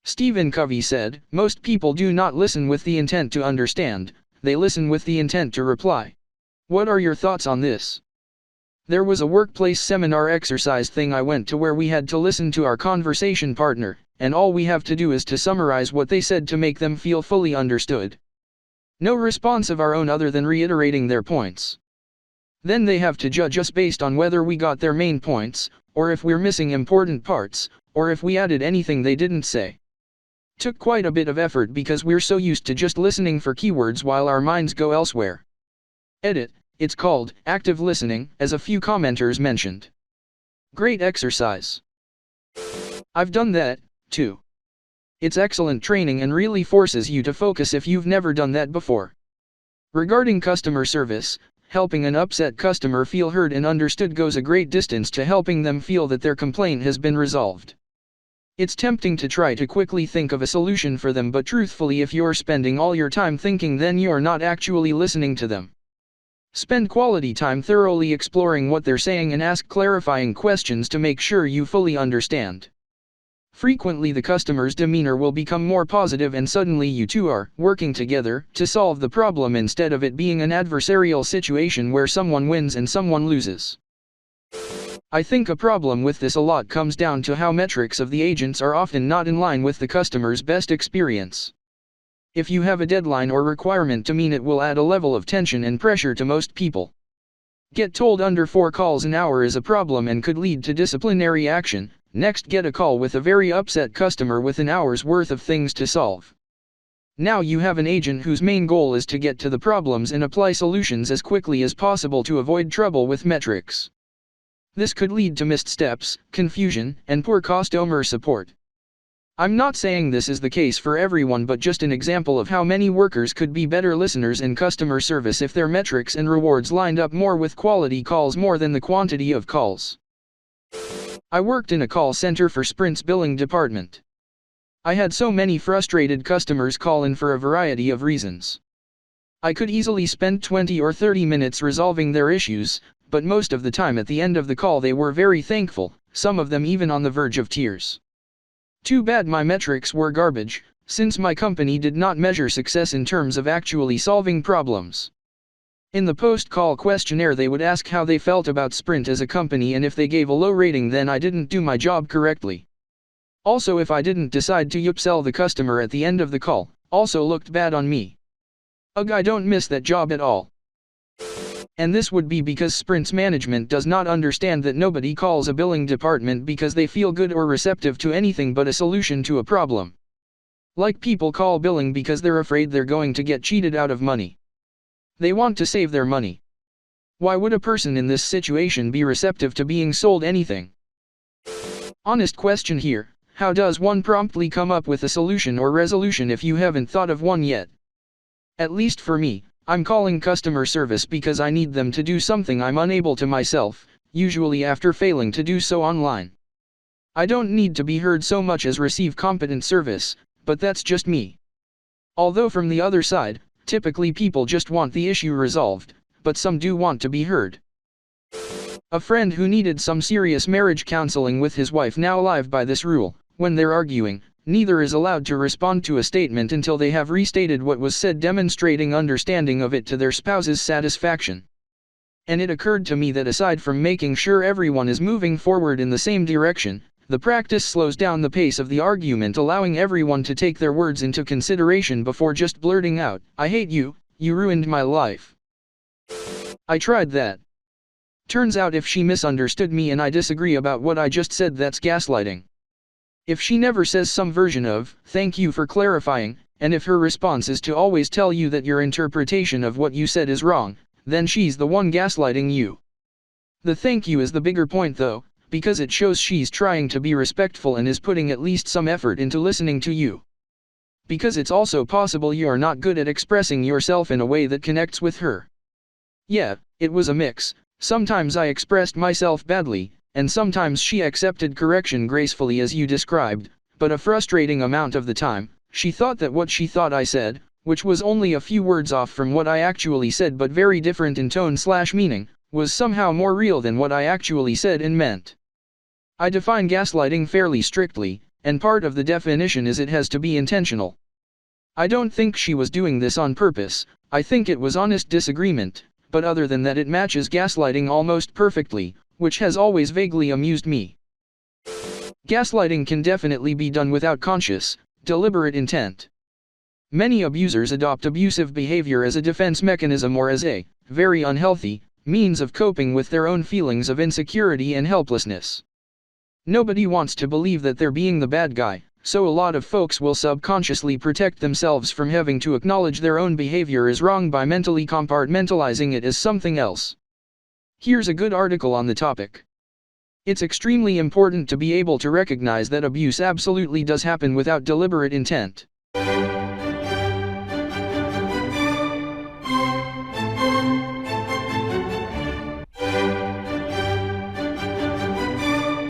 Stephen Covey said, "Most people do not listen with the intent to understand, they listen with the intent to reply." What are your thoughts on this? There was a workplace seminar exercise thing I went to where we had to listen to our conversation partner, and all we have to do is to summarize what they said to make them feel fully understood. No response of our own other than reiterating their points. Then they have to judge us based on whether we got their main points, or if we're missing important parts, or if we added anything they didn't say. Took quite a bit of effort because we're so used to just listening for keywords while our minds go elsewhere. Edit, it's called active listening, as a few commenters mentioned. Great exercise. I've done that, too. It's excellent training and really forces you to focus if you've never done that before. Regarding customer service, helping an upset customer feel heard and understood goes a great distance to helping them feel that their complaint has been resolved. It's tempting to try to quickly think of a solution for them, but truthfully, if you're spending all your time thinking, then you're not actually listening to them. Spend quality time thoroughly exploring what they're saying and ask clarifying questions to make sure you fully understand. Frequently the customer's demeanor will become more positive and suddenly you two are working together to solve the problem instead of it being an adversarial situation where someone wins and someone loses. I think a problem with this a lot comes down to how metrics of the agents are often not in line with the customer's best experience. If you have a deadline or requirement to meet, it will add a level of tension and pressure to most people. Get told under 4 calls an hour is a problem and could lead to disciplinary action. Next, get a call with a very upset customer with an hour's worth of things to solve. Now you have an agent whose main goal is to get to the problems and apply solutions as quickly as possible to avoid trouble with metrics. This could lead to missed steps, confusion, and poor customer support. I'm not saying this is the case for everyone, but just an example of how many workers could be better listeners in customer service if their metrics and rewards lined up more with quality calls more than the quantity of calls. I worked in a call center for Sprint's billing department. I had so many frustrated customers call in for a variety of reasons. I could easily spend 20 or 30 minutes resolving their issues, but most of the time at the end of the call they were very thankful, some of them even on the verge of tears. Too bad my metrics were garbage, since my company did not measure success in terms of actually solving problems. In the post-call questionnaire they would ask how they felt about Sprint as a company, and if they gave a low rating then I didn't do my job correctly. Also, if I didn't decide to upsell the customer at the end of the call, also looked bad on me. Ugh, I don't miss that job at all. And this would be because Sprint's management does not understand that nobody calls a billing department because they feel good or receptive to anything but a solution to a problem. Like people call billing because they're afraid they're going to get cheated out of money. They want to save their money. Why would a person in this situation be receptive to being sold anything? Honest question here, how does one promptly come up with a solution or resolution if you haven't thought of one yet? At least for me, I'm calling customer service because I need them to do something I'm unable to myself, usually after failing to do so online. I don't need to be heard so much as receive competent service, but that's just me. Although from the other side, typically people just want the issue resolved, but some do want to be heard. A friend who needed some serious marriage counseling with his wife now live by this rule: when they're arguing, neither is allowed to respond to a statement until they have restated what was said, demonstrating understanding of it to their spouse's satisfaction. And it occurred to me that aside from making sure everyone is moving forward in the same direction, the practice slows down the pace of the argument, allowing everyone to take their words into consideration before just blurting out, "I hate you, you ruined my life." I tried that. Turns out if she misunderstood me and I disagree about what I just said, that's gaslighting. If she never says some version of, "Thank you for clarifying," and if her response is to always tell you that your interpretation of what you said is wrong, then she's the one gaslighting you. The thank you is the bigger point though, because it shows she's trying to be respectful and is putting at least some effort into listening to you. Because it's also possible you're not good at expressing yourself in a way that connects with her. Yeah, it was a mix. Sometimes I expressed myself badly, and sometimes she accepted correction gracefully as you described, but a frustrating amount of the time, she thought that what she thought I said, which was only a few words off from what I actually said but very different in tone/meaning, was somehow more real than what I actually said and meant. I define gaslighting fairly strictly. and part of the definition is it has to be intentional. I don't think she was doing this on purpose, I think it was honest disagreement, but other than that it matches gaslighting almost perfectly, which has always vaguely amused me. Gaslighting can definitely be done without conscious, deliberate intent. Many abusers adopt abusive behavior as a defense mechanism or as a, very unhealthy, means of coping with their own feelings of insecurity and helplessness. Nobody wants to believe that they're being the bad guy, so a lot of folks will subconsciously protect themselves from having to acknowledge their own behavior is wrong by mentally compartmentalizing it as something else. Here's a good article on the topic. It's extremely important to be able to recognize that abuse absolutely does happen without deliberate intent.